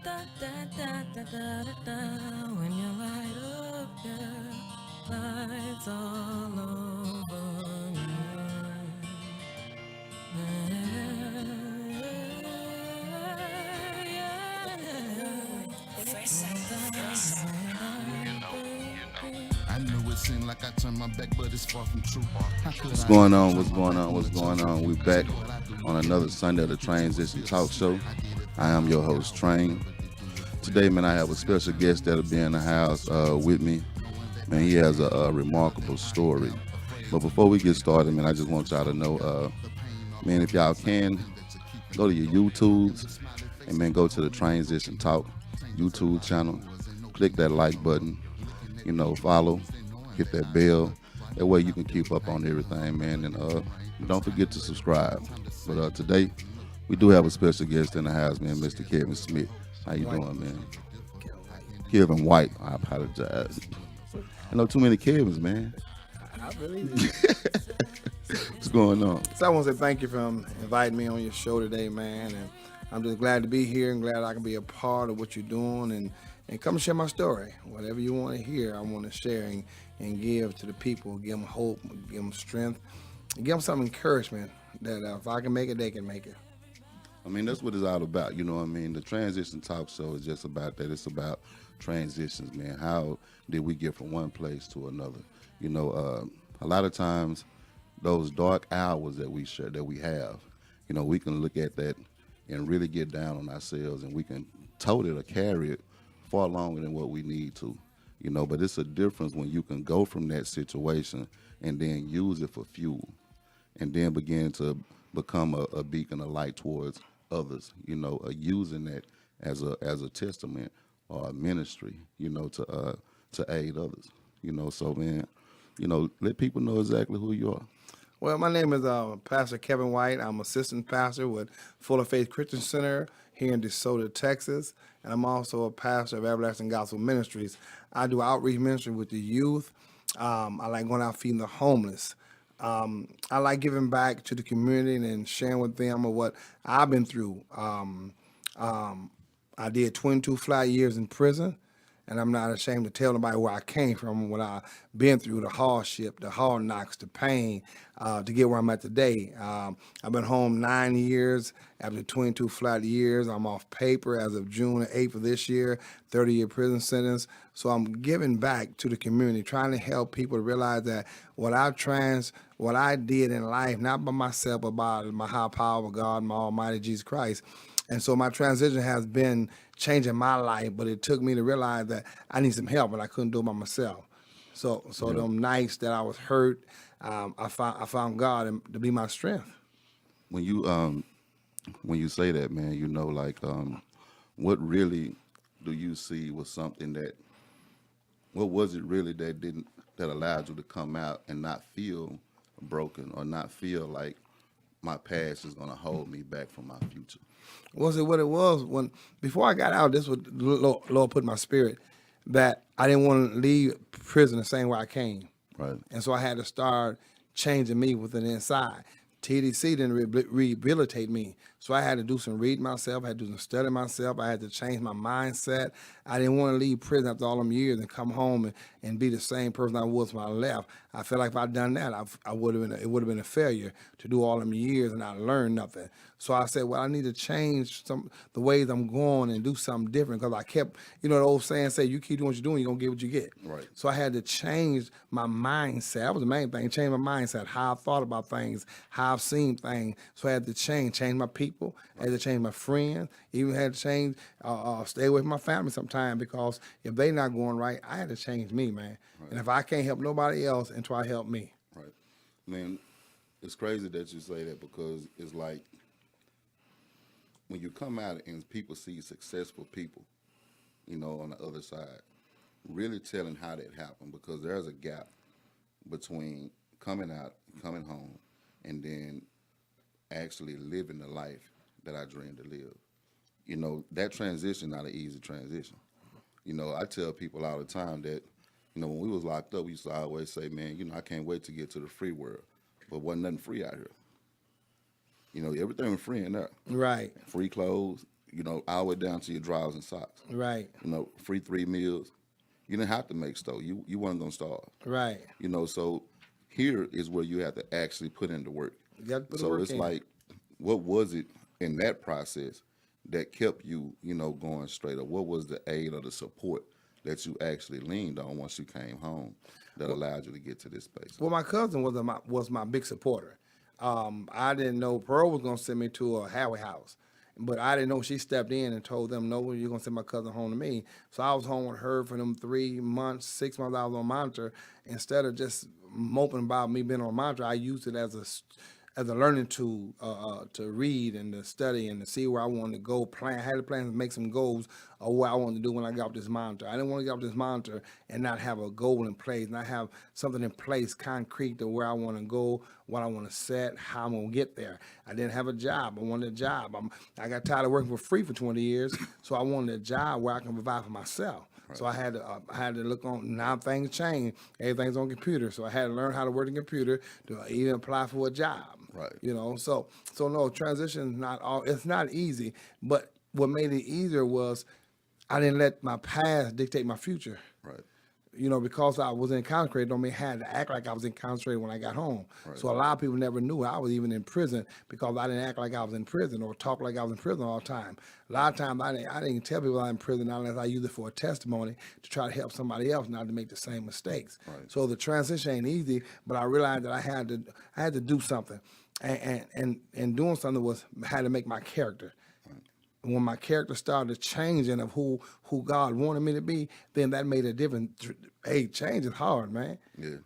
When you light up, yeah, lights all over me. I know it seemed like I turned my back, but it's far from true. How could What's I going ever on? turn What's my going back on? on What's the going chosen on? one? We're Cause back all I do on is another win. Sunday of the Never gonna Transition feel Talk secure. Show. I did it I for am real. your Never host, gonna Train. ever get too much weight. Today, man, I have a Cause every special time I guest that'll fall, be in the I get house back up with again. me. Knowing that Man, I he am has who a I am, remarkable and I story. am afraid But of before we losing get you. started, man, I Cause just every want y'all to time I know, fall, the pain all man, if over y'all inside the can, thing that you're keeping go to me your going. Use a YouTubes smiley and face man, and go a to the heart on your Transition shoulder. Talk Change is a YouTube lot, channel. was ain't no Click that beginning, like no end. button, Looking at me with follow, confidence and knowing hit that that I can bell. win. That Running way from you my can keep fears, up on banging on everything, my man. And dreams. The rain don't protect forget me to from the rain. subscribe. Time to But celebrate today, and look we good. do have a Cause special every guest in time the I house, fall, man, Mr. serious Kevin real Smith. talk. How you Never doing, gonna man? make it difficult. I can do Kevin it. White. I apologize. I know too many Kevins, man. I believe it. What's going on? So I want to say thank you for inviting me on your show today, man. And I'm just glad to be here and glad I can be a part of what you're doing and come share my story. Whatever you want to hear, I want to share and give to the people, give them hope, give them strength, and give them some encouragement that if I can make it, they can make it. I mean, that's what it's all about. You know what I mean? The Transition Talk Show is just about that. It's about transitions, man. How did we get from one place to another? You know, a lot of times those dark hours that we share, that we have, we can look at that and really get down on ourselves, and we can tote it or carry it far longer than what we need to. But it's a difference when you can go from that situation and then use it for fuel and then begin to become a beacon of light towards others. Using that as a testament or a ministry. To aid others. So man, let people know exactly who you are. Well, my name is Pastor Kevin White. I'm assistant pastor with Full of Faith Christian Center here in DeSoto, Texas. And I'm also a pastor of Everlasting Gospel Ministries. I do outreach ministry with the youth. I like going out feeding the homeless. I like giving back to the community and sharing with them of what I've been through. I did 22 flat years in prison, and I'm not ashamed to tell nobody where I came from, what I've been through, the hardship, the hard knocks, the pain, to get where I'm at today. I've been home 9 years after 22 flat years. I'm off paper as of June 8th of this year, 30-year prison sentence. So I'm giving back to the community, trying to help people to realize that what I did in life, not by myself, but by my high power of God, my Almighty Jesus Christ. And so my transition has been changing my life, but it took me to realize that I need some help, and I couldn't do it by myself. So Yep. them nights that I was hurt, I found God to be my strength. When you say that, man, what really do you see was something that what was it really that allowed you to come out and not feel broken or not feel like my past is gonna hold me back from my future? Was it what it was when before I got out? This was the Lord put in my spirit that I didn't want to leave prison the same way I came. Right. And so I had to start changing me within the inside. TDC didn't rehabilitate me. So I had to do some reading myself. I had to do some studying myself. I had to change my mindset. I didn't want to leave prison after all them years and come home and be the same person I was when I left. I felt like if I'd done that, I would have been it would have been a failure to do all them years and not learn nothing. So I said, well, I need to change the ways I'm going and do something different because I kept, the old saying say, you keep doing what you're doing, you're gonna get what you get. Right. So I had to change my mindset. That was the main thing, change my mindset, how I thought about things, how I've seen things. So I had to change my people, I had to change my friends, even had to change, stay away from my family sometime because if they not going right, I had to change me, man. Right. And if I can't help nobody else, and try to help me. Right. Man, it's crazy that you say that because it's like when you come out and people see successful people, on the other side, really telling how that happened because there's a gap between coming out, coming home, and then actually living the life that I dreamed to live. That transition not an easy transition. I tell people all the time that, when we was locked up, we used to always say, man, I can't wait to get to the free world. But wasn't nothing free out here. Everything was free in there. Right. Free clothes, you know, all the way down to your drawers and socks. Right. You know, free 3 meals. You didn't have to make stove. You weren't gonna starve. Right. You know, so here is where you have to actually put in the work. You got to put the So work it's in. like, what was it in that process that kept you, you know, going straight up? What was the aid or the support that you actually leaned on once you came home that allowed you to get to this space? Well, my cousin was my big supporter. I didn't know Pearl was gonna send me to a halfway house, but I didn't know she stepped in and told them, "No, you're gonna send my cousin home to me." So I was home with her for them 3 months, 6 months. I was on monitor. Instead of just moping about me being on monitor, I used it as a learning tool to read and to study and to see where I wanted to go. Plan, I had a plan to make some goals of what I wanted to do when I got off this monitor. I didn't want to get off this monitor and not have a goal in place, not have something in place, concrete to where I want to go, what I want to set, how I'm going to get there. I didn't have a job. I wanted a job. I got tired of working for free for 20 years, so I wanted a job where I can provide for myself. Right. So I had to look on. Now things change. Everything's on computer. So I had to learn how to work the computer to even apply for a job. Right. You know. So no, transition is not all. It's not easy. But what made it easier was I didn't let my past dictate my future. Right. You know, because I was incarcerated, don't mean I had to act like I was incarcerated when I got home. Right. So a lot of people never knew I was even in prison because I didn't act like I was in prison or talk like I was in prison all the time. A lot of times I didn't tell people I was in prison unless I used it for a testimony to try to help somebody else not to make the same mistakes. Right. So the transition ain't easy, but I realized that I had to do something, and doing something had to make my character. When my character started changing of who God wanted me to be, then that made a difference. Hey, change is hard, man. Yeah.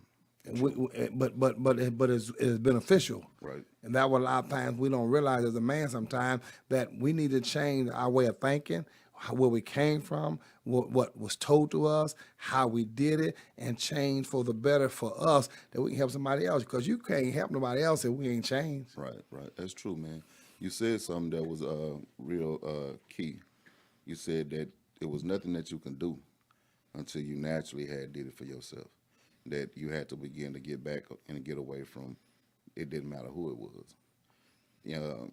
But it's beneficial. Right. And that was a lot of times we don't realize as a man sometimes that we need to change our way of thinking, where we came from, what was told to us, how we did it, and change for the better for us that we can help somebody else. Because you can't help nobody else if we ain't changed. Right. That's true, man. You said something that was real key. You said that it was nothing that you can do until you naturally did it for yourself. That you had to begin to get back and get away from. It didn't matter who it was. You know,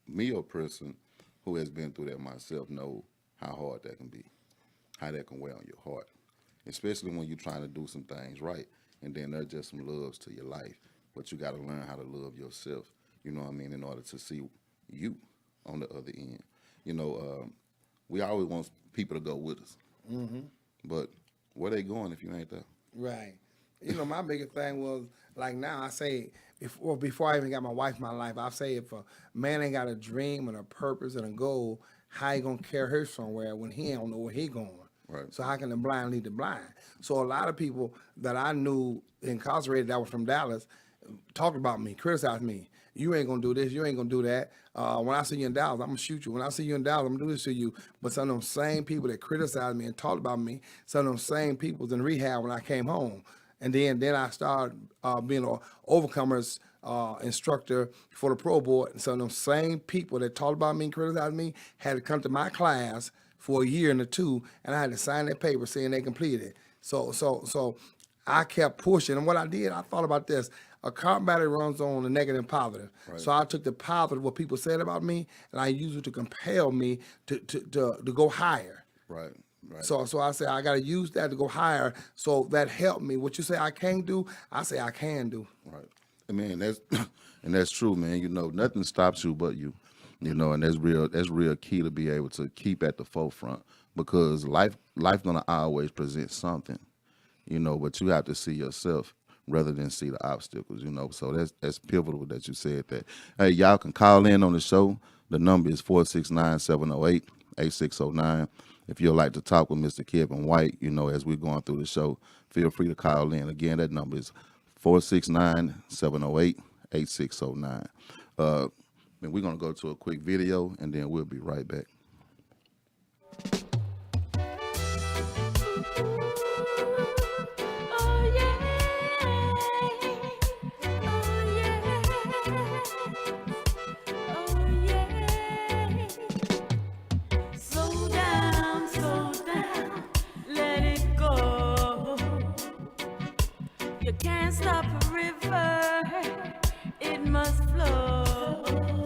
me, a person who has been through that myself, know how hard that can be, how that can weigh on your heart, especially when you're trying to do some things right, and then there's just some loves to your life, but you got to learn how to love yourself. You know what I mean? In order to see you on the other end. You know, we always want people to go with us. Mm-hmm. But where they going if you ain't there? Right. You know, my biggest thing was, like now I say, before I even got my wife in my life, I say if a man ain't got a dream and a purpose and a goal, how he going to carry her somewhere when he don't know where he going? Right. So how can the blind lead the blind? So a lot of people that I knew incarcerated that was from Dallas talked about me, criticized me. You ain't gonna do this. You ain't gonna do that. When I see you in Dallas, I'm gonna shoot you. When I see you in Dallas, I'm gonna do this to you. But some of them same people that criticized me and talked about me, some of them same people was in rehab when I came home. And then I started being an overcomers instructor for the pro board. And some of them same people that talked about me and criticized me had to come to my class for a year and 2, and I had to sign that paper saying they completed it. So I kept pushing. And what I did, I thought about this. A car battery runs on the negative and positive. Right. So I took the positive, what people said about me, and I used it to compel me to go higher. Right. So I said, I got to use that to go higher. So that helped me. What you say I can't do, I say I can do. Right. I mean, that's true, man. You know, nothing stops you but you. You know, and that's real key to be able to keep at the forefront, because life gonna always present something, you know, but you have to see yourself rather than see the obstacles, you know. So that's pivotal that you said that. Hey, y'all can call in on the show. The number is 469-708-8609. If you'd like to talk with Mr. Kevin White, you know, as we're going through the show, feel free to call in. Again, that number is 469-708-8609. And we're going to go to a quick video, and then we'll be right back. Can't stop a river, it must flow.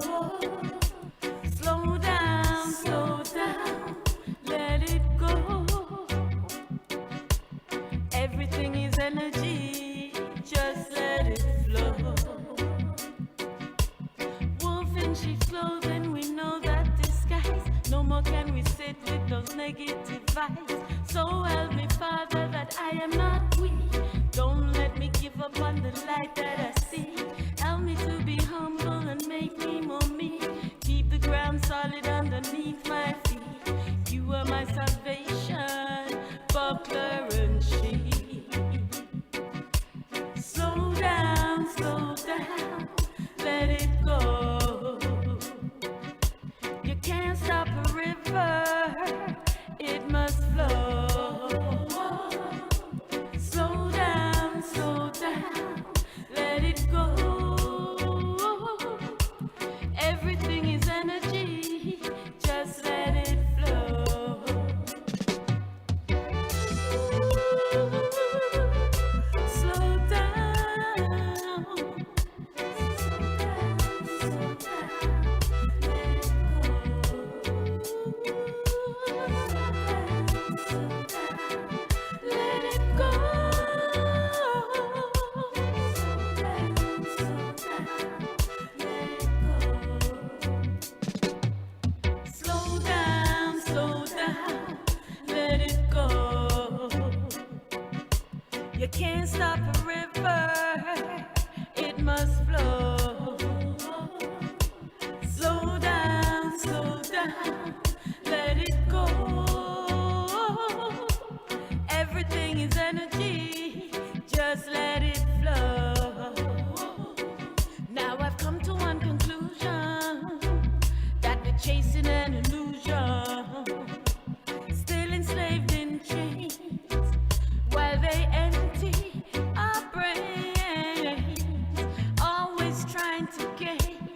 Slow down, slow Everything is energy, just let it flow. Wolf in sheep's clothing, we know that disguise. No more can we sit with those negative vibes. So help me, Father, that I am not weak. Don't let me give up on the light that I see. Help me to be humble and make me more me. Keep the ground solid underneath my feet. You are my salvation, buckler and shield. Slow down, let it go. You can't stop a river, it must flow. Slow down, let it go. Everything is energy, just let it flow. Slow down, let it go. Slow down, let it go. You can't stop a river, it must flow. Slow down, let it go. Everything is energy, just let it flow. Now I've come to one conclusion, that we're chasing an illusion, still enslaved in chains, while they empty our brains, always trying to gain.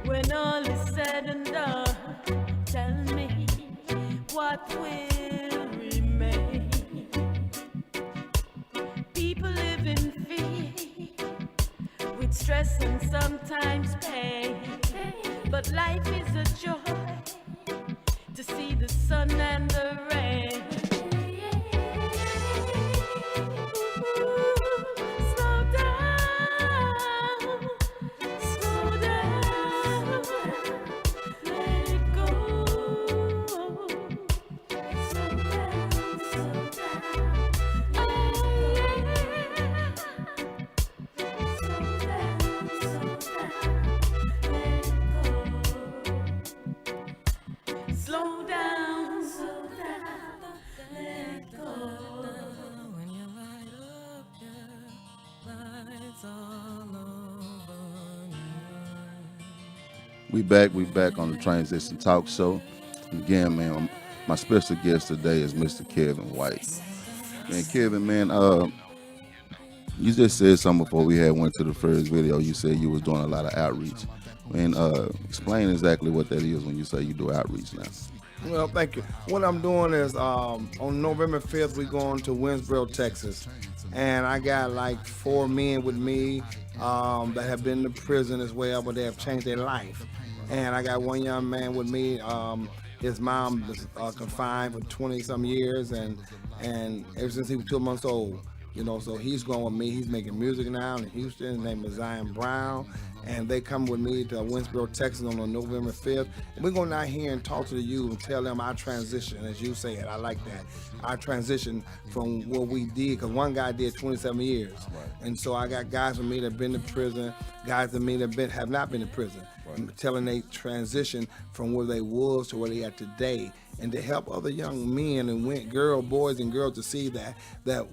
When all is said and done, tell me what will remain. People live in fear, with stress and sometimes pain, but life is a joy to see the sun and the rain. Slow down, let it go. Slow down, oh yeah. Slow down, let it go. Slow down, let it go. When you light up your lights all over me. We back on the Transition Talk Show. Again, man, my special guest today is Mr. Kevin White. Man, Kevin, man, you just said something before we went to the first video. You said you was doing a lot of outreach. Man, explain exactly what that is when you say you do outreach now. Well, thank you. What I'm doing is on November 5th, we're going to Winsboro, Texas. And I got like 4 men with me that have been to prison as well, but they have changed their life. And I got one young man with me. His mom was confined for 20-some years, and ever since he was 2 months old. You know, so he's going with me. He's making music now in Houston. His name is Zion Brown. And they come with me to Winsboro, Texas on November 5th. And we're going down here and talk to the youth and tell them our transition, as you say it. I like that. Our transition from what we did, because one guy did 27 years. Right. And so I got guys with me that have been to prison, guys with me that have not been to prison. Right. Telling they transition from where they was to where they are today, and to help other young men and boys and girls to see that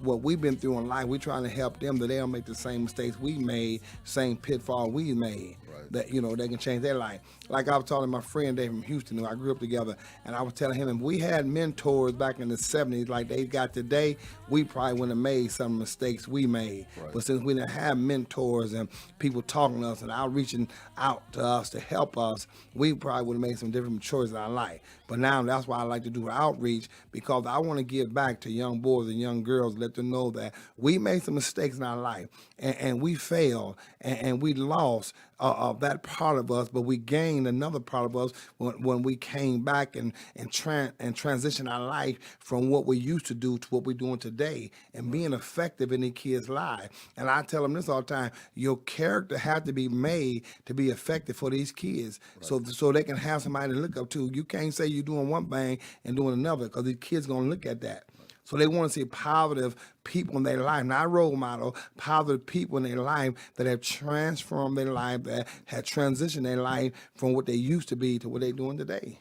what we've been through in life, we're trying to help them that they don't make the same mistakes we made, same pitfall we made. Right. That, you know, they can change their life. Like I was telling my friend Dave from Houston, who I grew up together, and I was telling him, if we had mentors back in the 70s like they got today, we probably wouldn't have made some mistakes we made. Right. But since we didn't have mentors and people talking to us and outreaching out to us to help us, we probably would have made some different choices in our life. But now that's why why I like to do outreach, because I want to give back to young boys and young girls, let them know that we made some mistakes in our life, and we failed, and we lost that part of us, but we gained another part of us when we came back and transition our life from what we used to do to what we're doing today, and being effective in these kids' lives. And I tell them this all the time: your character has to be made to be effective for these kids, so they can have somebody to look up to. You can't say you're doing one thing and doing another, because these kids gonna look at that. So they want to see positive people in their life, not role model, positive people in their life that have transformed their life, that have transitioned their life from what they used to be to what they're doing today.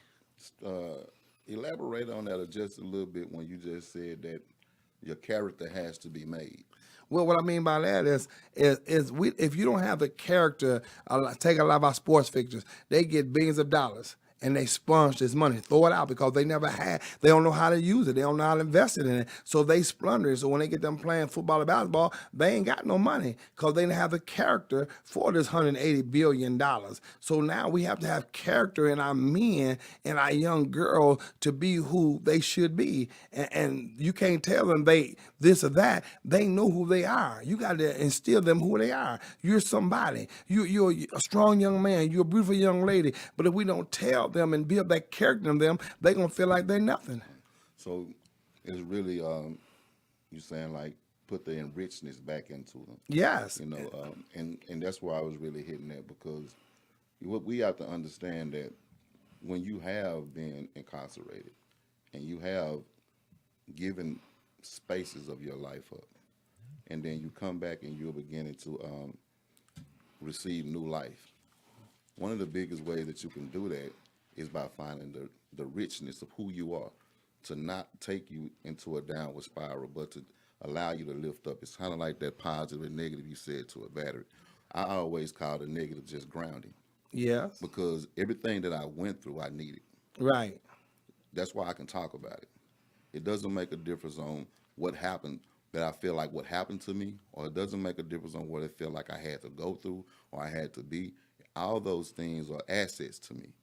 Elaborate on that just a little bit when you just said that your character has to be made. Well, what I mean by that is if you don't have the character, take a lot of our sports figures, they get billions of dollars, and they sponge this money, throw it out, because they don't know how to use it. They don't know how to invest it in it. So they splurge it. So when they get them playing football or basketball, they ain't got no money, because they didn't have the character for this $180 billion. So now we have to have character in our men and our young girls to be who they should be. And you can't tell them they this or that. They know who they are. You got to instill them who they are. You're somebody. You're a strong young man. You're a beautiful young lady. But if we don't tell them and build that character in them, they're going to feel like they're nothing. So it's really, you saying like put the enrichedness back into them. Yes. You know, and that's where I was really hitting that, because what we have to understand that when you have been incarcerated and you have given spaces of your life up, and then you come back and you're beginning to receive new life. One of the biggest ways that you can do that is by finding the richness of who you are, to not take you into a downward spiral, but to allow you to lift up. It's kind of like that positive and negative you said to a battery. I always call the negative just grounding. Yes. Because everything that I went through, I needed. Right. That's why I can talk about it. It doesn't make a difference on what happened, that I feel like what happened to me, or it doesn't make a difference on what I feel like I had to go through or I had to be. All those things are assets to me,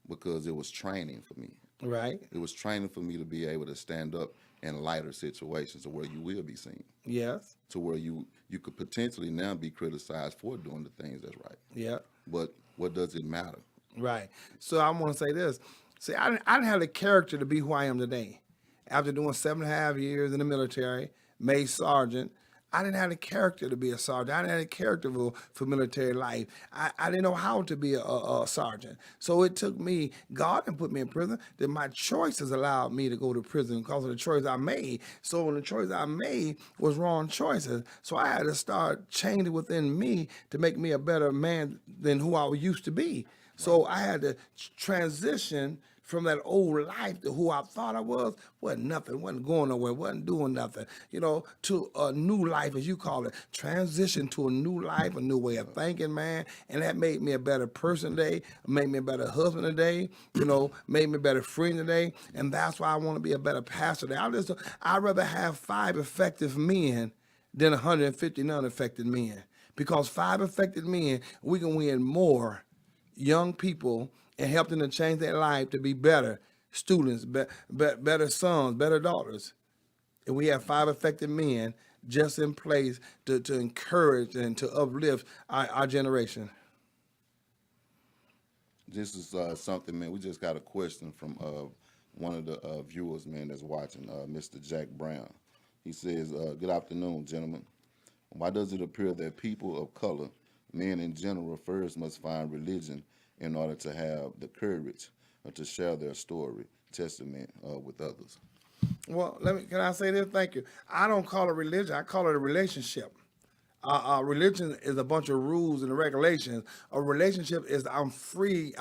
because it was training for me. Right. It was training for me to be able to stand up in lighter situations to where you will be seen. Yes. To where you could potentially now be criticized for doing the things that's right. Yeah. But what does it matter? Right. So I want to say this. See, I didn't have the character to be who I am today. After doing 7.5 years in the military, made sergeant, I didn't have the character to be a sergeant. I didn't have the character for military life. I didn't know how to be a sergeant. So it took me, God didn't put me in prison, that my choices allowed me to go to prison because of the choice I made. So when the choice I made was wrong choices, so I had to start changing within me to make me a better man than who I used to be. So I had to transition from that old life to who I thought I was, wasn't nothing, wasn't going nowhere, wasn't doing nothing, to a new life, as you call it. Transition to a new life, a new way of thinking, man. And that made me a better person today, made me a better husband today, made me a better friend today. And that's why I want to be a better pastor today. I'd rather have 5 effective men than 150 non-effective men. Because 5 effective men, we can win more young people and help them to change their life to be better students, better sons, better daughters. And we have 5 effective men just in place to encourage and to uplift our generation. This is something, man. We just got a question from one of the viewers, man, that's watching, Mr. Jack Brown. He says, good afternoon, gentlemen. Why does it appear that people of color, men in general, first must find religion in order to have the courage to share their story, testament with others? Well, can I say this? Thank you. I don't call it religion. I call it a relationship. Religion is a bunch of rules and regulations. A relationship is I'm free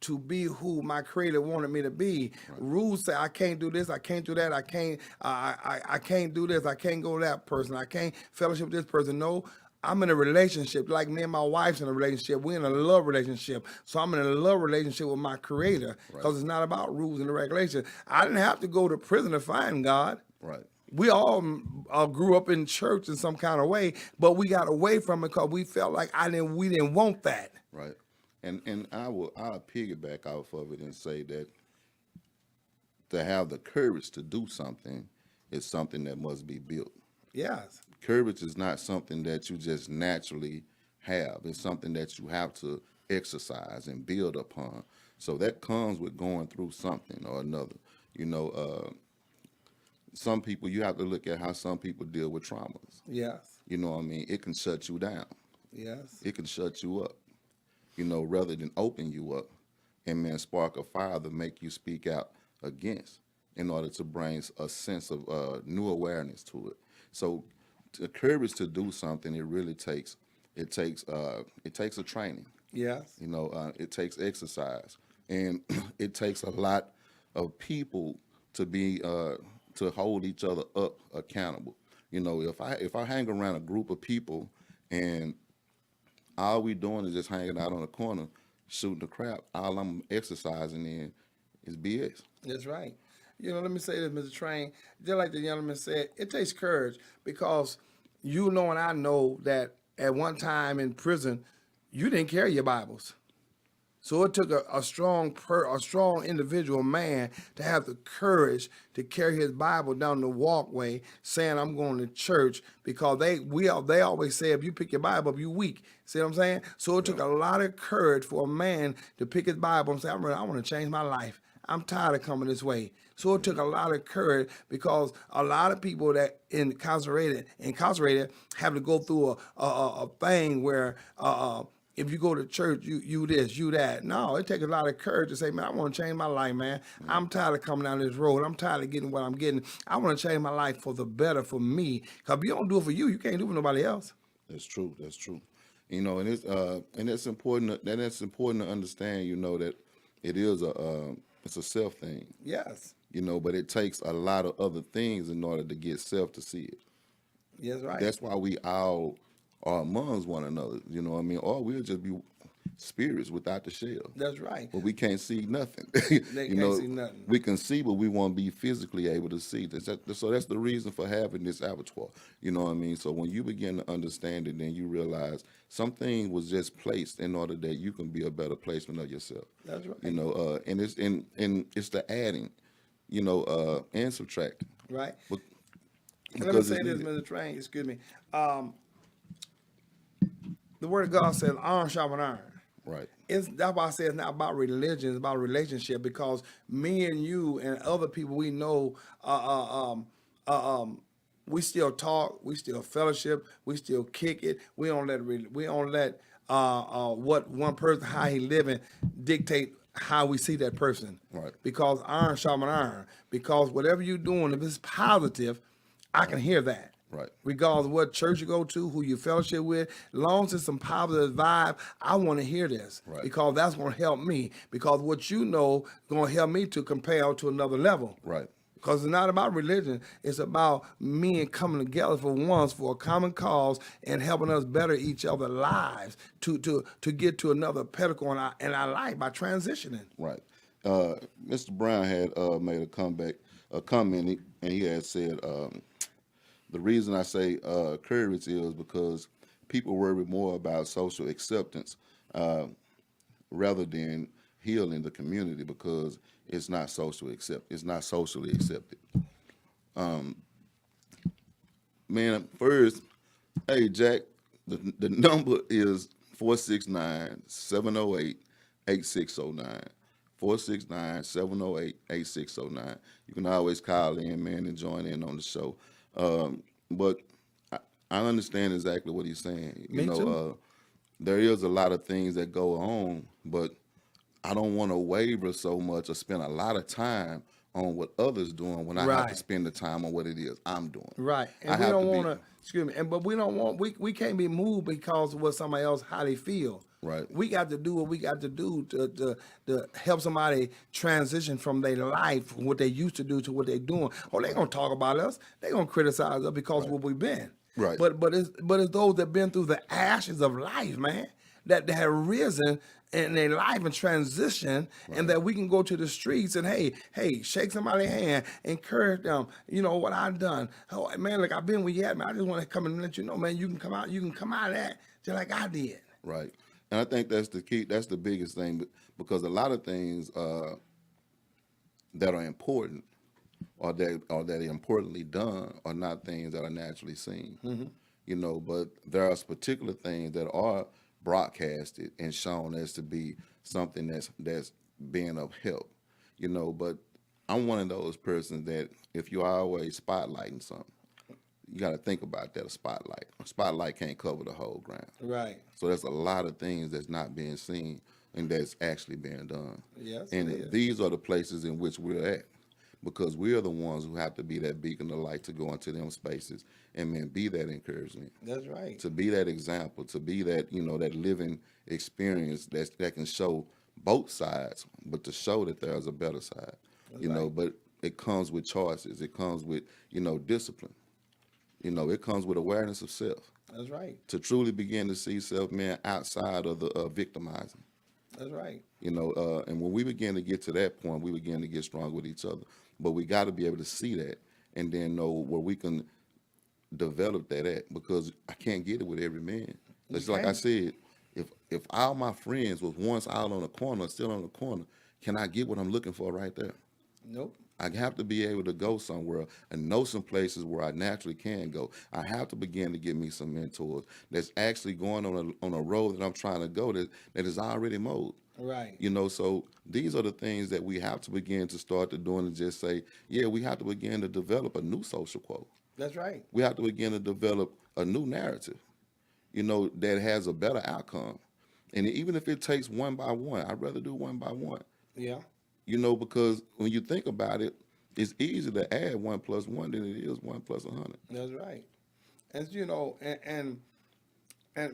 to be who my creator wanted me to be. Right. Rules say I can't do this, I can't do that, I can't do this, I can't go to that person, I can't fellowship with this person. No, I'm in a relationship, like me and my wife's in a relationship. We're in a love relationship. So I'm in a love relationship with my creator, because It's not about rules and regulations. I didn't have to go to prison to find God. Right. We all grew up in church in some kind of way, but we got away from it because we felt like we didn't want that. Right. And I'll piggyback off of it and say that to have the courage to do something is something that must be built. Yes. Courage is not something that you just naturally have. It's something that you have to exercise and build upon. So that comes with going through something or another. You know, some people, you have to look at how some people deal with traumas. Yes. You know what I mean? It can shut you down. Yes. It can shut you up, you know, rather than open you up and man spark a fire to make you speak out against in order to bring a sense of new awareness to it. So the courage to do something, it really takes a training. Yes. You know, it takes exercise, and it takes a lot of people to be to hold each other up accountable. You know, if I hang around a group of people and all we doing is just hanging out on the corner, shooting the crap, all I'm exercising in is BS. That's right. You know, let me say this, Mr. Train. Just like the gentleman said, it takes courage because you know and I know that at one time in prison, you didn't carry your Bibles. So it took a strong individual man to have the courage to carry his Bible down the walkway, saying, "I'm going to church," because they always say, if you pick your Bible up, you weak. See what I'm saying? So it took a lot of courage for a man to pick his Bible and say, I want to change my life. I'm tired of coming this way. So it took a lot of courage because a lot of people that incarcerated have to go through a thing where if you go to church, you this, you that. No, it takes a lot of courage to say, man, I want to change my life, man. I'm tired of coming down this road. I'm tired of getting what I'm getting. I want to change my life for the better for me. Because if you don't do it for you, you can't do it for nobody else. That's true. That's true. You know, and it's important. That's important to understand. You know that it is it's a self thing. Yes. You know, but it takes a lot of other things in order to get self to see it. Yes, right. That's why we all are amongst one another, you know what I mean? Or we'll just be spirits without the shell. That's right. But we can't see nothing. They can't see nothing. We can see, but we won't be physically able to see. So that's the reason for having this abattoir, you know what I mean? So when you begin to understand it, then you realize something was just placed in order that you can be a better placement of yourself. That's right. You know, and it's the adding, you know, and subtracting. Right. Because let me say this, Mr. Train, excuse me. The word of God says, iron sharpen iron. Right. That's why I say it's not about religion, it's about relationship, because me and you and other people we know, we still talk, we still fellowship, we still kick it. We don't let what one person, how he living, dictate how we see that person. Right. Because iron sharpen iron. Because whatever you're doing, if it's positive, I can hear that. Right. Regardless of what church you go to, who you fellowship with, as long as it's some positive vibe, I want to hear this. Right. Because that's going to help me. Because what you know is going to help me to compare to another level. Right. Because it's not about religion. It's about me and coming together for once for a common cause and helping us better each other's lives to get to another pinnacle in our life by transitioning. Right. Mr. Brown had made a comment, and he had said, the reason I say courage is because people worry more about social acceptance rather than healing the community because it's not socially accepted. Man, first, hey Jack, the number is 469-708-8609. 469-708-8609. You can always call in, man, and join in on the show. But I understand exactly what he's saying. Me too. There is a lot of things that go on, but I don't want to waver so much or spend a lot of time on what others doing when I have to spend the time on what it is I'm doing. Right. And we don't want to, excuse me, but we don't want, we can't be moved because of what somebody else, how they feel. Right. We got to do what we got to do to help somebody transition from their life, what they used to do to what they're doing. Oh, they're going to talk about us. They're going to criticize us because of what we've been. Right. But it's those that been through the ashes of life, man, that have risen in their life and transition, and that we can go to the streets and hey, shake somebody's hand, encourage them. You know what I've done. Oh man, look, I've been where you at, man. I just want to come and let you know, man, you can come out of that just like I did. Right. And I think that's the key. That's the biggest thing, because a lot of things that are important or that are importantly done are not things that are naturally seen. You know, but there are particular things that are broadcasted and shown as to be something that's being of help. You know, but I'm one of those persons that if you're always spotlighting something, you got to think about that. A spotlight can't cover the whole ground. Right. So there's a lot of things that's not being seen and that's actually being done. Yes, and it is. these are the places in which we're at, because we are the ones who have to be that beacon of light to go into them spaces and then be that encouragement. That's right. To be that example, to be that, you know, that living experience that can show both sides, but to show that there's a better side. That's you know, right. but it comes with choices. It comes with, you know, discipline. You know, it comes with awareness of self. That's right. To truly begin to see self, man, outside of the victimizing. That's right. You know, and when we begin to get to that point, we begin to get strong with each other. But we got to be able to see that and then know where we can develop that at, because I can't get it with every man. It's like I said, if all my friends was once out on the corner, still on the corner, can I get what I'm looking for right there? Nope. I have to be able to go somewhere and know some places where I naturally can go. I have to begin to get me some mentors that's actually going on a road that I'm trying to go that is already mowed. Right. You know, so these are the things that we have to begin to start to do and just say, yeah, we have to begin to develop a new social quote. That's right. We have to begin to develop a new narrative, you know, that has a better outcome. And even if it takes one by one, I'd rather do one by one. Yeah. You know, because when you think about it, it's easier to add 1 + 1 than it is 1 + 100. That's right. And you know, and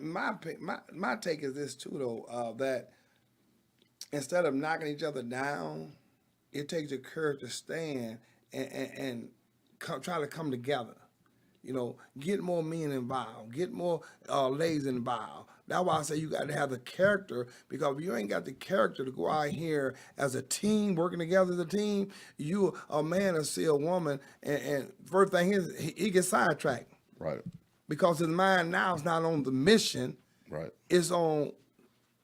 my take is this too, though, that instead of knocking each other down, it takes the courage to stand and try to come together. You know, get more men involved, get more ladies involved. That's why I say you got to have the character, because if you ain't got the character to go out here as a team, working together as a team, you a man will see a woman, and first thing is he gets sidetracked. Right. Because his mind now is not on the mission, Right. it's on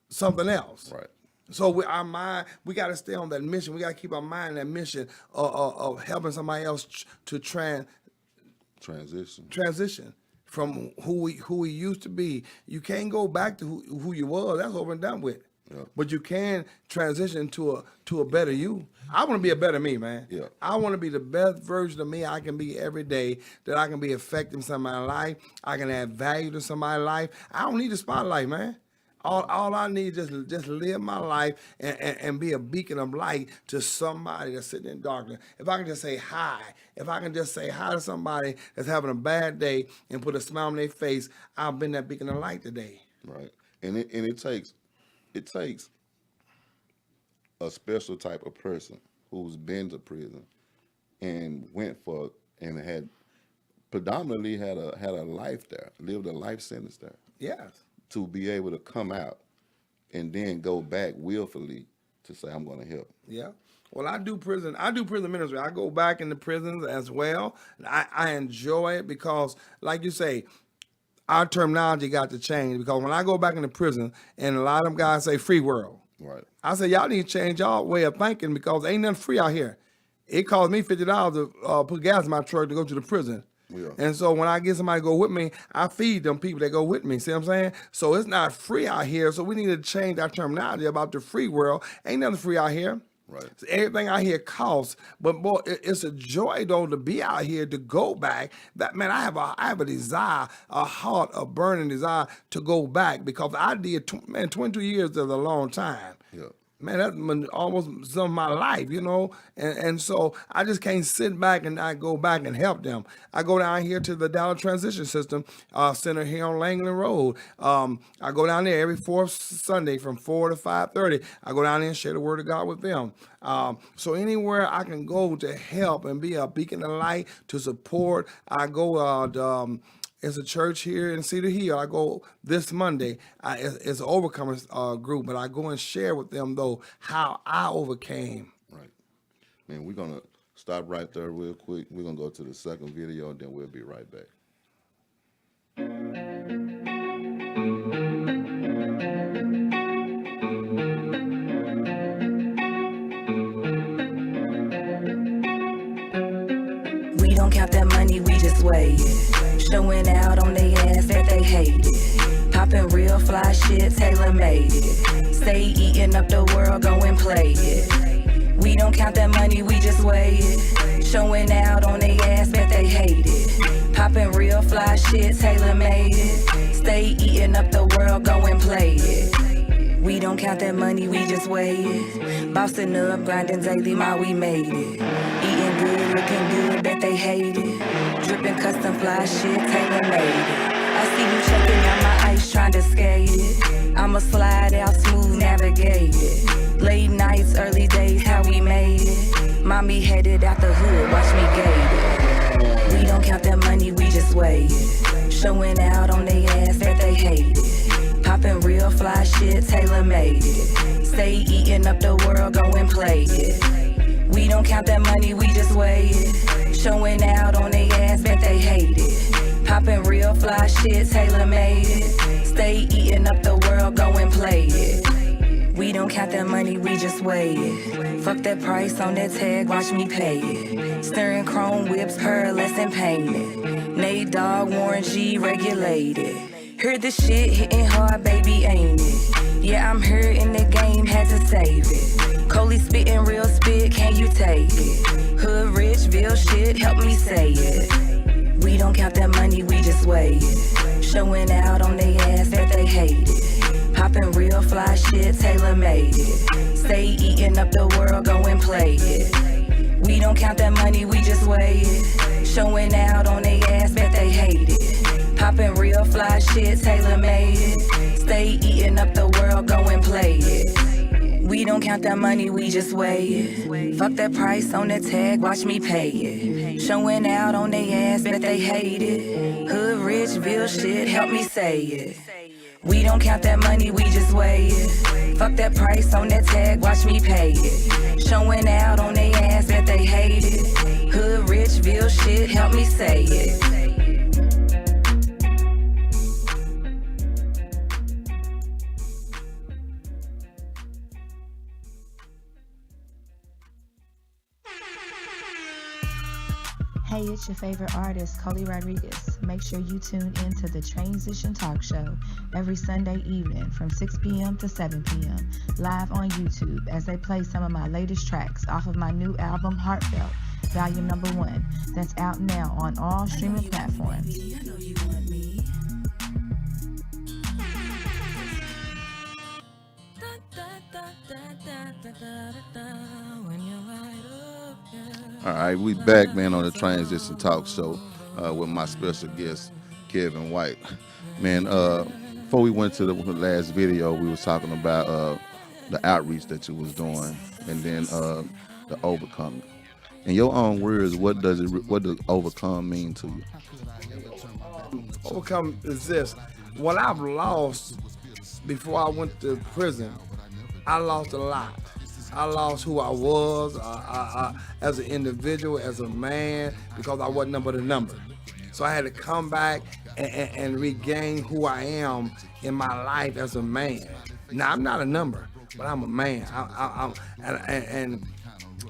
something else. Right. So our mind, we got to stay on that mission. We got to keep our mind on that mission of helping somebody else to transition from who we used to be. You can't go back to who you was. That's over and done with. Yeah. But you can transition to a better you. I want to be a better me, man. Yeah. I want to be the best version of me I can be every day, that I can be effective in somebody's life. I can add value to somebody's life. I don't need a spotlight, man. All I need is just live my life and be a beacon of light to somebody that's sitting in darkness. If I can just say hi, to somebody that's having a bad day and put a smile on their face, I've been that beacon of light today. Right. And it takes a special type of person who's been to prison and had predominantly had a life there, lived a life sentence there, Yes. to be able to come out and then go back willfully to say, I'm going to help. Yeah. Well, I do prison ministry. I go back into prisons as well. I enjoy it because, like you say, our terminology got to change, because when I go back into prison and a lot of them guys say free world, Right. I say, y'all need to change y'all way of thinking, because ain't nothing free out here. It costs me $50 to put gas in my truck to go to the prison. Yeah. And so when I get somebody to go with me, I feed them people that go with me. See what I'm saying? So it's not free out here. So we need to change our terminology about the free world. Ain't nothing free out here. Right. So everything out here costs. But boy, it's a joy though to be out here, to go back. That man, I have a desire, a heart, a burning desire to go back, because I did 22 years is a long time. Yeah. Man, that's almost some of my life, you know? And so I just can't sit back and not go back and help them. I go down here to the Dallas Transition System Center here on Langland Road. I go down there every fourth Sunday from 4 to 5:30. I go down there and share the word of God with them. So anywhere I can go to help and be a beacon of light, to support, I go it's a church here in Cedar Hill. I go this Monday. It's an overcomers group, but I go and share with them, though, how I overcame. Right. Man, we're going to stop right there real quick. We're going to go to the second video, and then we'll be right back. sway it. Showing out on they ass that they hate it. Popping real fly shit, tailor-made it. Stay eating up the world, go and play it. We don't count that money, we just weigh it. Showing out on they ass, bet they hate it. Popping real fly shit, tailor-made it. Stay eating up the world, go and play it. We don't count that money, we just weigh it. Bossing up, grinding daily, my we made it. Eating good, looking good, bet they hate it. Dripping custom fly shit, tailor-made it. I see you checking out my ice, trying to skate it. I'ma slide out smooth, navigate it. Late nights, early days, how we made it. Mommy headed out the hood, watch me gate it. We don't count that money, we just weigh it. Showing out on they ass that they hate it. Popping real fly shit, tailor-made it. Stay eating up the world, go and play it. We don't count that money, we just weigh it. Showing out on they ass, bet they hate it. Popping real fly shit, tailor-made it. Stay eating up the world, go and play it. We don't count that money, we just weigh it. Fuck that price on that tag, watch me pay it. Stirring chrome whips, pearlescent painted. Nate Dogg, Warren G, regulated. Heard this shit hitting hard, baby, ain't it? Yeah, I'm here in the game, had to save it. Coley spitting real spit, can you take it? Hood Richville shit, help me say it. We don't count that money, we just weigh it. Showing out on they ass that they hate it. Popping real fly shit, tailor-made it. Stay eating up the world, go and play it. We don't count that money, we just weigh it. Showing out on they ass, bet they hate it. Popping real fly shit, tailor-made it. Stay eating up the world, go and play it. We don't count that money, we just weigh it. Fuck that price on that tag, watch me pay it. Showing out on they ass, bet they hate it. Hood Richville shit, help me say it. We don't count that money, we just weigh it. Fuck that price on that tag, watch me pay it. Showing out on they ass, bet they hate it. Hood Richville shit, help me say it. Hey, it's your favorite artist, Coley Rodriguez. Make sure you tune in to the Trainsition Talk Show every Sunday evening from 6 p.m. to 7 p.m. live on YouTube as they play some of my latest tracks off of my new album, Heartfelt, Volume Number 1, that's out now on all streaming platforms. All right, we back, man, on the Transition Talk Show with my special guest, Kevin White. Man, before we went to the last video, we was talking about the outreach that you was doing, and then the overcoming. In your own words, what does overcome mean to you? Overcome is this. What I've lost before I went to prison, I lost a lot. I lost who I was as an individual, as a man, because I wasn't but a number. So I had to come back and regain who I am in my life as a man. Now, I'm not a number, but I'm a man.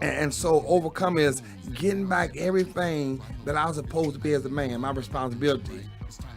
And so overcome is getting back everything that I was supposed to be as a man, my responsibility,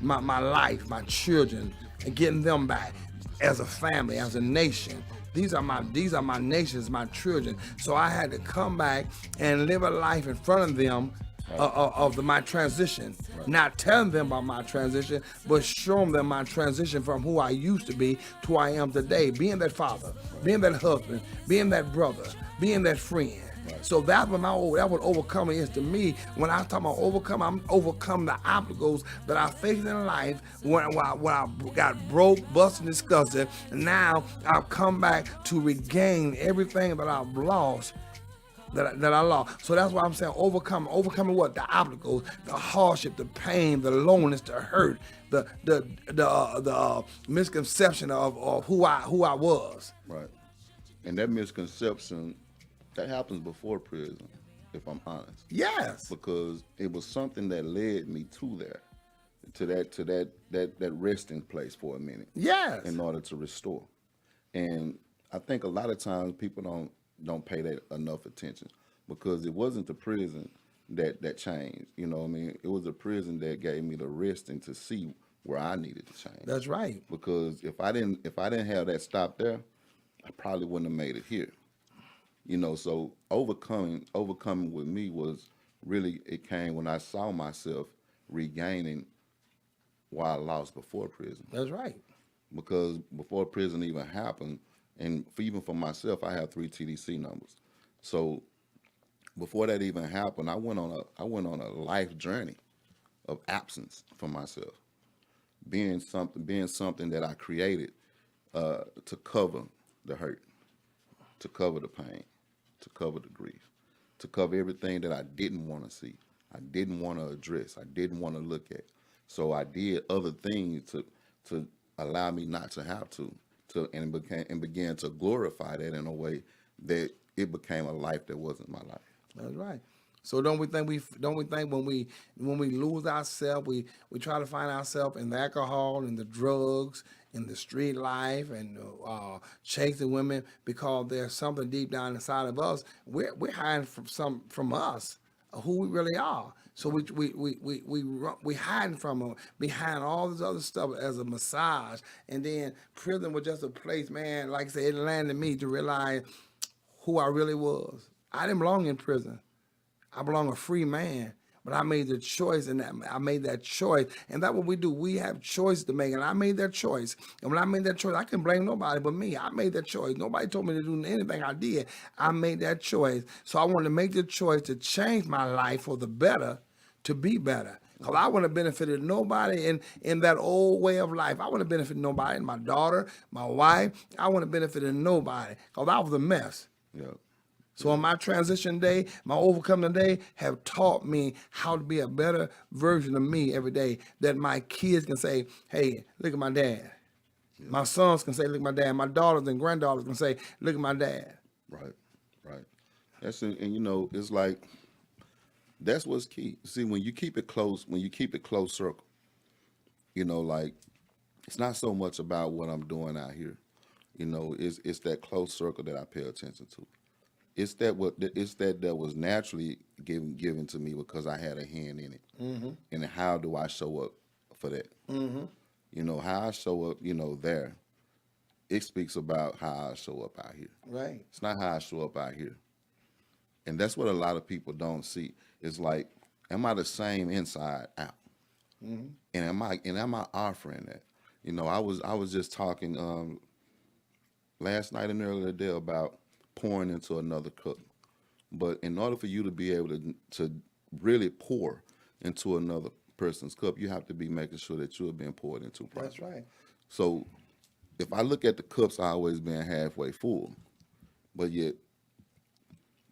my life, my children, and getting them back as a family, as a nation. These are my nations, my children. So I had to come back and live a life in front of them of my transition. Right. Not telling them about my transition, but showing them my transition from who I used to be to who I am today. Being that father, being that husband, being that brother, being that friend. Right. So that's what overcoming is to me. When I talk about overcome, I'm overcome the obstacles that I faced in life when I got broke, busted, disgusted. And now I've come back to regain everything that I've lost. That I lost. So that's why I'm saying overcoming what? The obstacles, the hardship, the pain, the loneliness, the hurt, the misconception of who I was. Right. And that misconception, that happens before prison, if I'm honest. Yes. Because it was something that led me to that resting place for a minute. Yes. In order to restore. And I think a lot of times people don't pay that enough attention, because it wasn't the prison that changed. You know what I mean? It was a prison that gave me the rest and to see where I needed to change. That's right. Because if I didn't have that stop there, I probably wouldn't have made it here. You know, so overcoming with me was really, it came when I saw myself regaining what I lost before prison. That's right. Because before prison even happened, and even for myself, I have 3 TDC numbers. So before that even happened, I went on a life journey of absence for myself, being something that I created to cover the hurt, to cover the pain, to cover the grief, to cover everything that I didn't want to see, I didn't want to address, I didn't want to look at. So I did other things to allow me not to have to and began to glorify that in a way that it became a life that wasn't my life. That's right. So don't we think when we lose ourselves, we try to find ourselves in the alcohol and the drugs, in the street life, and chasing women because there's something deep down inside of us. We're hiding from us, who we really are. So we hiding from them behind all this other stuff as a massage, and then prison was just a place, man. Like I said, it landed me to realize who I really was. I didn't belong in prison. I belong a free man, but I made the choice, and I made that choice, and that's what we do. We have choice to make, and I made that choice. And when I made that choice, I couldn't blame nobody but me. I made that choice. Nobody told me to do anything I did. I made that choice. So I wanted to make the choice to change my life for the better, to be better. Because I wouldn't have benefited nobody in that old way of life. I wouldn't have benefited nobody, my daughter, my wife. I wouldn't have benefited nobody because I was a mess. Yeah. So on my transition day, my overcoming day have taught me how to be a better version of me every day, that my kids can say, hey, look at my dad. Yeah. My sons can say, look at my dad. My daughters and granddaughters can say, look at my dad. Right. That's it. And you know, it's like, that's what's key. See, when you keep it close circle, you know, like, it's not so much about what I'm doing out here. You know, it's that close circle that I pay attention to. It's that was naturally given to me because I had a hand in it. Mm-hmm. And how do I show up for that? Mm-hmm. You know, how I show up, you know, there, it speaks about how I show up out here. Right. It's not how I show up out here. And that's what a lot of people don't see. It's like, am I the same inside out? Mm-hmm. And am I offering that? You know, I was just talking last night and earlier today about pouring into another cup. But in order for you to be able to really pour into another person's cup, you have to be making sure that you are being poured into properly. That's right. So if I look at the cups, I always been halfway full, but yet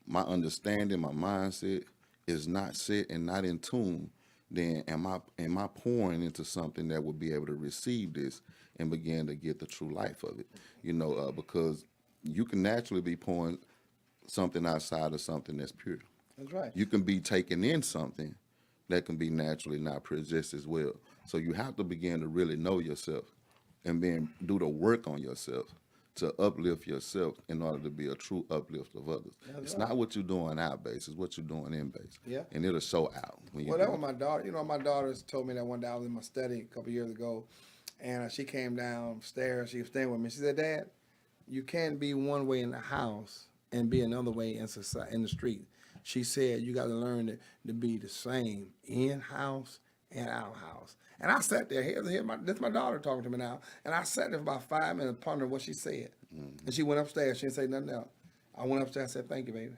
my understanding, my mindset is not set and not in tune, then am I pouring into something that will be able to receive this and begin to get the true life of it? You know, because you can naturally be pouring something outside of something that's pure. That's right. You can be taking in something that can be naturally not pure just as well. So you have to begin to really know yourself and then do the work on yourself to uplift yourself in order to be a true uplift of others. That's it's right. Not what you're doing out base, it's what you're doing in base. Yeah. And it'll show out. When that was my daughter. You know, my daughters told me that one day I was in my study a couple years ago, and she came downstairs. She was staying with me. She said, Dad, you can't be one way in the house and be another way in society, in the street. She said, you got to learn to be the same in-house and out-house. And I sat there, this is my daughter talking to me now, and I sat there for about 5 minutes pondering what she said. Mm-hmm. And she went upstairs. She didn't say nothing else. I went upstairs and said, thank you, baby,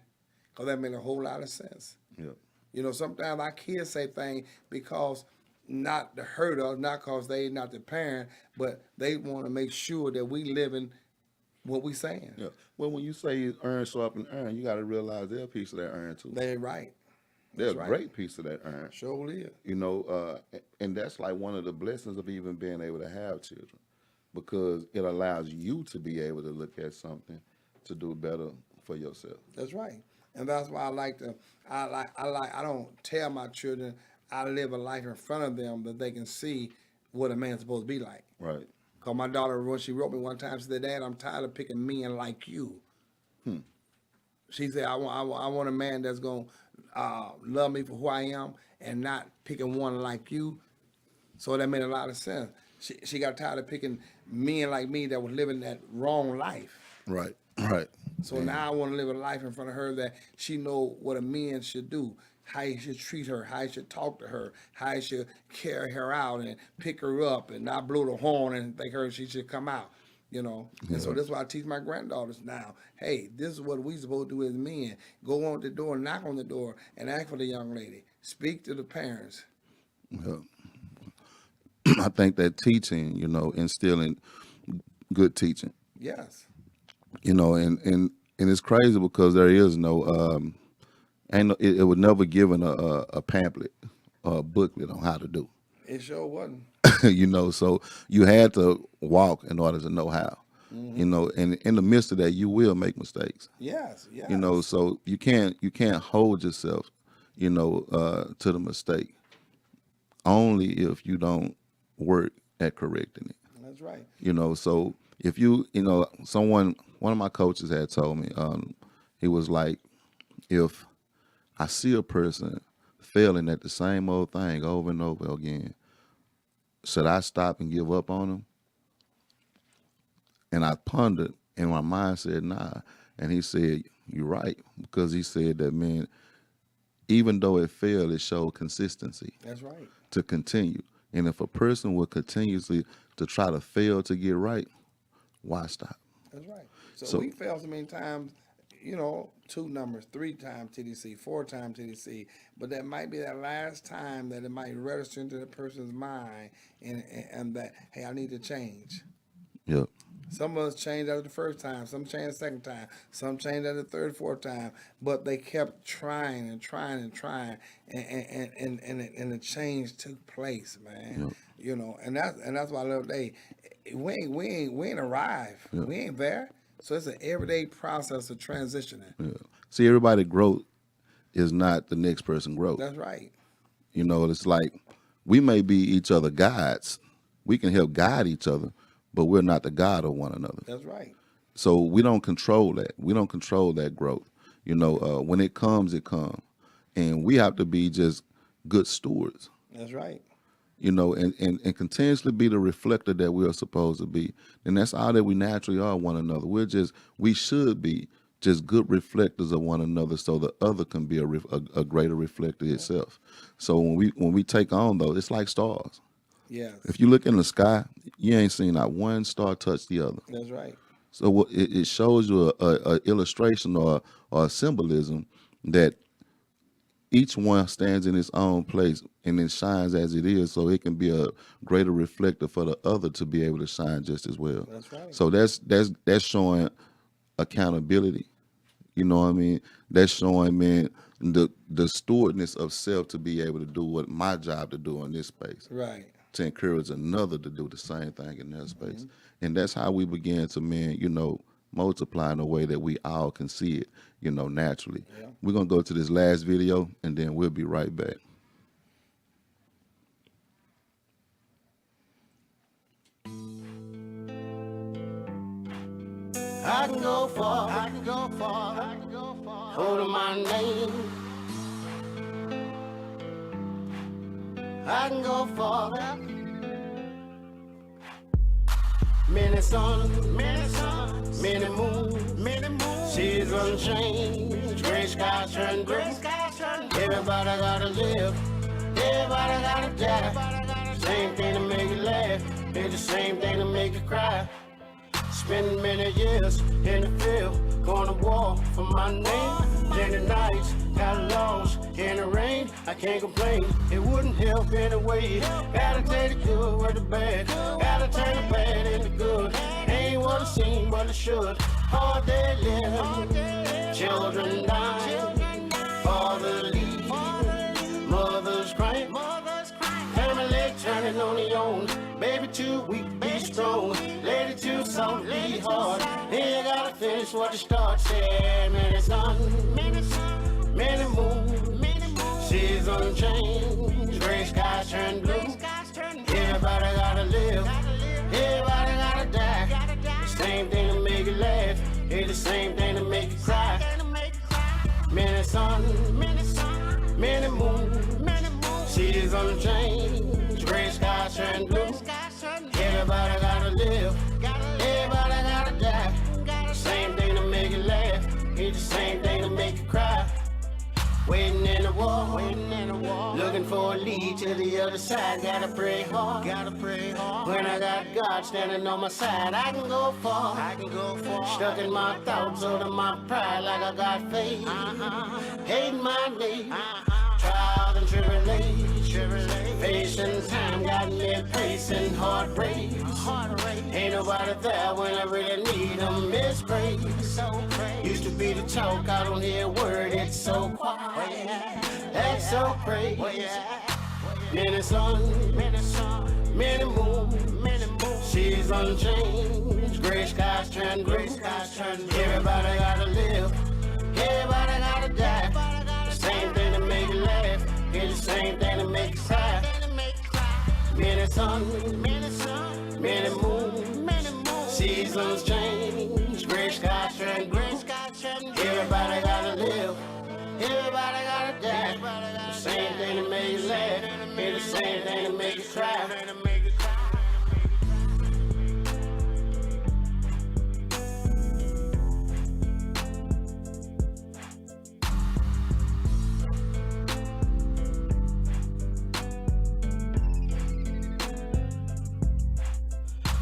because that made a whole lot of sense. Yeah. You know, sometimes our kids say things because not to hurt us, not because they not the parent, but they want to make sure that we living what we saying. Yeah. Well, when you say earn, show up, and earn, you got to realize they're a piece of that earn too. They're right. They're a great piece of that earn. Sure is. You know, and that's like one of the blessings of even being able to have children, because it allows you to be able to look at something to do better for yourself. That's right. And that's why I don't tell my children I live a life in front of them that they can see what a man's supposed to be like. Right. Because my daughter, when she wrote me one time, she said, Dad, I'm tired of picking men like you. She said, I want a man that's going to love me for who I am and not picking one like you. So that made a lot of sense. She got tired of picking men like me that was living that wrong life. Right. So now I want to live a life in front of her that she know what a man should do, how he should treat her, how he should talk to her, how he should carry her out and pick her up and not blow the horn and think she should come out, you know. And so that's why I teach my granddaughters now. Hey, this is what we supposed to do as men. Go on the door, knock on the door, and ask for the young lady. Speak to the parents. Yeah. I think that teaching, you know, instilling good teaching. Yes. You know, and it's crazy because there is no, it was never given a pamphlet or a booklet on how to do. It sure wasn't. You know, so you had to walk in order to know how. You know, and in the midst of that, you will make mistakes. Yes. You know, so you can't hold yourself, you know, to the mistake. Only if you don't work at correcting it. That's right. You know, so if you know, one of my coaches had told me, he was like, if I see a person failing at the same old thing over and over again, should I stop and give up on them? And I pondered, and my mind said, nah. And he said, you're right, because he said that, man, even though it failed, it showed consistency. That's right. To continue. And if a person will continuously to try to fail to get right, why stop? That's right. So we fail so many times, you know, 2 numbers, 3 times TDC, 4 times TDC, but that might be that last time that it might register into the person's mind and that, hey, I need to change. Yep. Some of us changed after the first time, some changed the second time, some changed after the third, fourth time, but they kept trying and trying and trying, and the change took place, man. Yep. You know, and that's why I love today. We ain't arrived. Yep. We ain't there. So it's an everyday process of transitioning. Yeah. See, everybody growth is not the next person growth. That's right. You know, it's like we may be each other guides. We can help guide each other, but we're not the God of one another. That's right. So we don't control that. We don't control that growth. You know, when it comes, it comes. And we have to be just good stewards. That's right. You know, and continuously be the reflector that we are supposed to be. And that's all that we naturally are one another. We should be just good reflectors of one another so the other can be a greater reflector itself. So when we take on those, it's like stars. Yes. If you look in the sky, you ain't seen not one star touch the other. That's right. So it shows you a illustration or a symbolism that each one stands in its own place and it shines as it is, so it can be a greater reflector for the other to be able to shine just as well. That's right. So that's showing accountability. You know what I mean? That's showing, man, the stewardness of self to be able to do what my job to do in this space. Right. To encourage another to do the same thing in their space. And that's how we begin to, man, you know, multiply in a way that we all can see it, you know, naturally. Yeah. We're going to go to this last video, and then we'll be right back. I can go far, I can go far, I can go far, holding my name. I can go far. Many suns, many moons, seasons change, gray skies turn blue. Everybody gotta live, everybody gotta die. Same thing to make you laugh, it's the same thing to make you cry. Spending many years in the field, going to war for my name. Many nights got lost in the rain. I can't complain, it wouldn't help anyway. Gotta take the good with the bad, gotta turn the bad into good. Ain't what it seems, but it should. Hard day living, children dying, fathers leave, mothers crying, family turning on their own. Baby too weak, be strong. Lady too soft, be hard. Then you gotta finish what you start. Say, many suns, many moons, seasons change, gray skies turn blue. Everybody gotta live, everybody gotta die. The same thing to make you laugh, it's the same thing to make you cry. waiting in the wall, looking for a lead to the other side. Gotta pray hard, When I got God standing on my side, I can go far, Stuck in my thoughts, or to my pride, like I got faith. Hating my day, trials and tribulations, facing time got me pacing, heartbreak. Ain't nobody there when I really need them. Mispraise. Used to be the talk, I don't hear a word, it's so quiet. That's so crazy. Many sun, many moon, she's unchanged. Gray skies turn blue. Everybody gotta live, everybody gotta die. The same thing to make you laugh, it's the same thing to make you cry. Many sun, many moon, seasons change. Gray skies turn blue. Everybody gotta live, everybody gotta die. The same thing to make you laugh, it's the same thing to make you cry.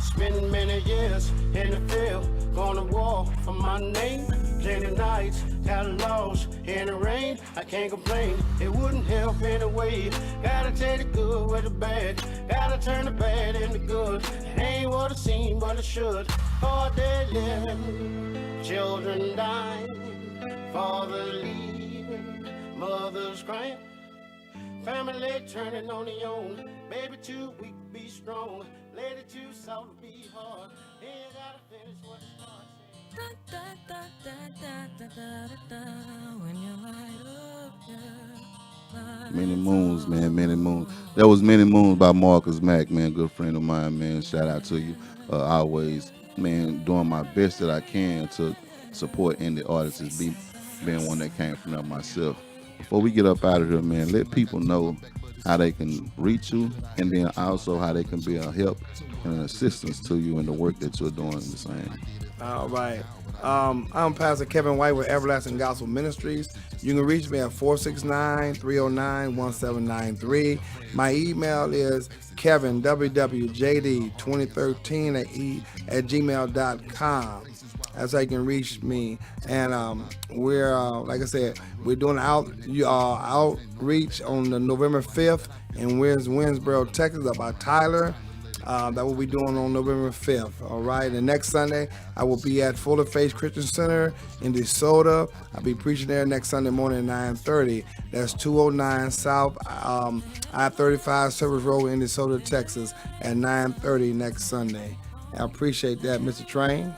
Spent many years in the field, going to war for my name. Plenty nights, got lost in the rain. I can't complain, it wouldn't help anyway. Gotta take the good with the bad, gotta turn the bad into good. It ain't what it seems, but it should. Hard day living, children dying, fathers leaving, mothers crying. Family turning on their own, baby too weak to be strong, lady too soft to be hard. They ain't gotta finish what it starts. When you light up, yeah. Many moons, man, many moons. That was Many Moons by Marcus Mack, man, good friend of mine, man. Shout out to you. Always, man, doing my best that I can to support indie artists, being one that came from there myself. Before we get up out of here, man, let people know how they can reach you, and then also how they can be a help and an assistance to you in the work that you're doing the same. All right. I'm Pastor Kevin White with Everlasting Gospel Ministries. You can reach me at 469-309-1793. My email is kevinwwjd2013@gmail.com. That's how you can reach me. And we're, like I said, we're doing outreach on the November 5th in Winsboro, Texas, up by Tyler. That will be doing on November 5th. All right. And next Sunday, I will be at Fuller Faith Christian Center in DeSoto. I'll be preaching there next Sunday morning at 9:30. That's 209 South I-35 Service Road in DeSoto, Texas at 9:30 next Sunday. I appreciate that, Mr. Train.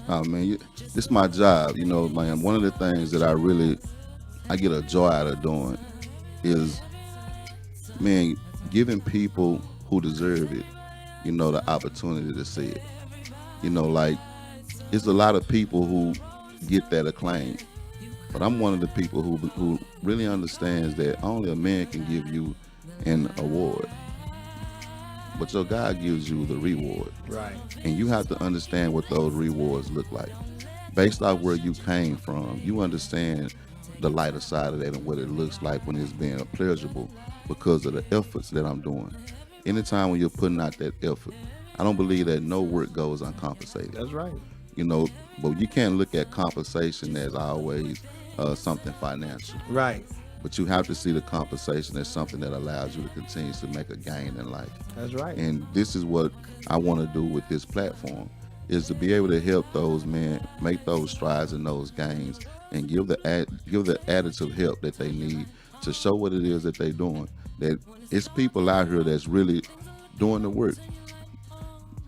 Oh man, this is my job, you know, man. One of the things that I get a joy out of doing is, man, giving people who deserve it, you know, the opportunity to see it. You know, like, it's a lot of people who get that acclaim, but I'm one of the people who really understands that only a man can give you an award, but your God gives you the reward. Right. And you have to understand what those rewards look like. Based off where you came from, you understand the lighter side of that and what it looks like when it's being pleasurable because of the efforts that I'm doing. Anytime when you're putting out that effort, I don't believe that no work goes uncompensated. That's right. You know, but you can't look at compensation as always something financial. Right. But you have to see the compensation as something that allows you to continue to make a gain in life. That's right. And this is what I want to do with this platform, is to be able to help those men make those strides and those gains, and give the additive help that they need to show what it is that they're doing. That it's people out here that's really doing the work.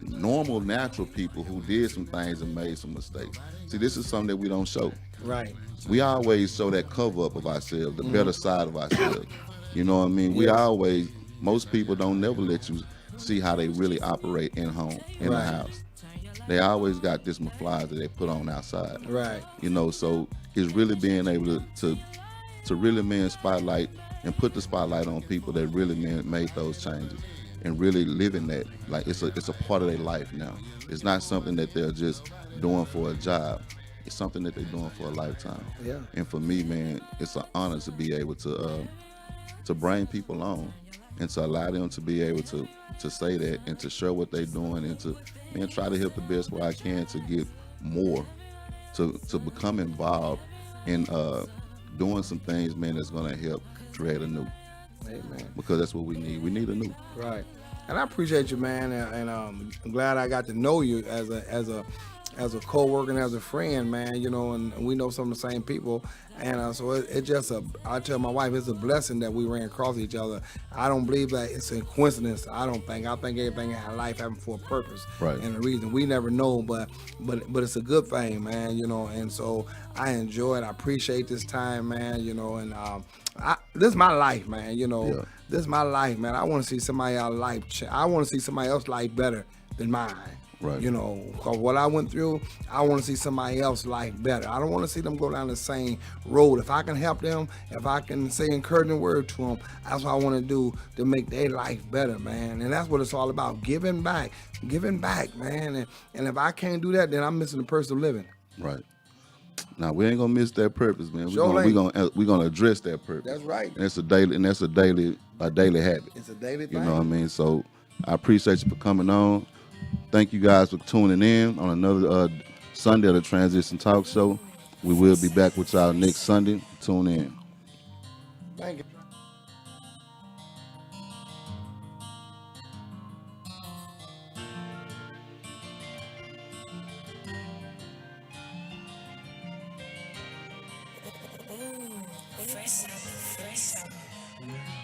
Normal, natural people who did some things and made some mistakes. See, this is something that we don't show. Right. We always show that cover up of ourselves, the better side of ourselves. You know what I mean? We always, most people don't never let you see how they really operate in home, in the house. They always got this flies that they put on outside. Right. You know, so it's really being able to really, man, spotlight and put the spotlight on people that really, man, made those changes and really living that. Like, it's a part of their life now. It's not something that they're just doing for a job. It's something that they're doing for a lifetime. Yeah. And for me, man, it's an honor to be able to to bring people on and to allow them to be able to say that and to share what they're doing and to try to help the best way I can to get more to become involved in doing some things, man, that's gonna help create a new. Amen. Because that's what we need. We need a new. Right. And I appreciate you, man, and I'm glad I got to know you as a co-worker and as a friend, man, you know, and we know some of the same people. And so it's just I tell my wife, it's a blessing that we ran across each other. I don't believe that it's a coincidence. I think everything in our life happened for a purpose. Right. And the reason we never know, but it's a good thing, man, you know, and so I enjoy it. I appreciate this time, man, you know, and this is my life, man, you know. Yeah. This is my life, man. I want to see somebody else's life. I want to see somebody else's life better than mine. Right. You know, 'cause what I went through, I want to see somebody else's life better. I don't want to see them go down the same road. If I can help them, if I can say encouraging word to them, that's what I want to do to make their life better, man. And that's what it's all about, giving back, man. And if I can't do that, then I'm missing the purpose of living. Right. Now we ain't gonna miss that purpose, man. Sure We're gonna address that purpose. That's right. And it's a daily habit. It's a daily thing. You know what I mean? So I appreciate you for coming on. Thank you guys for tuning in on another Sunday of the Transition Talk Show. We will be back with y'all next Sunday. Tune in. Thank you. Fresh out.